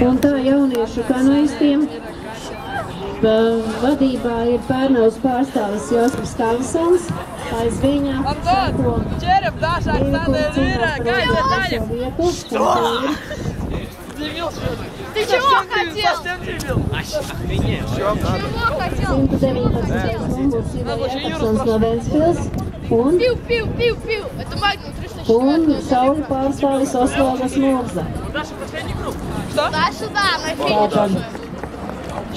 Un tā jauniešu kanoistiem vadībā ir Pērnavas pārstāvis Josifs Karlsons. Aiz viņa sako vietu. Ты чего хотел? 119. numurs ir Jēkabsons no Ventspils. Пил. Это Магнум 360. Un sauli pārstāvis Osvaldas Murza. Tātad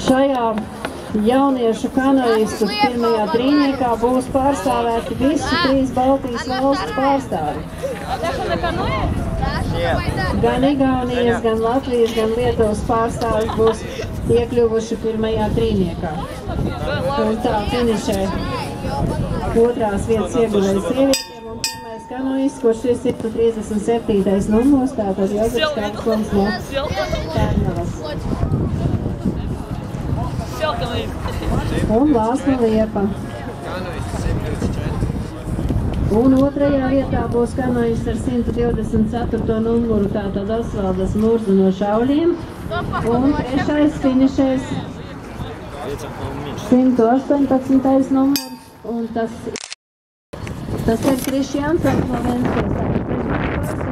šajā jauniešu kanoistu pirmajā trīniekā būs pārstāvēti visi 3 Baltijas valsts pārstāvi. Gan Igaunijas, gan Latvijas, gan Lietuvas pārstāvis būs iekļuvuši pirmajā trīniekā. Un tā finišē otrās vietas ieguvējs sievietēm un pirmais kanoists, kurš ir 137. numurs, tātad Jozefs Karlsons no Pērnavas. Un Lāsma Liepa. Un otrajā vietā būs kanoists ar 124. numuru, tātad Osvaldas Murza no Šauļiem. Un trešais finišēs 118. numurs, un tas ir Krišjāns no Ventspils.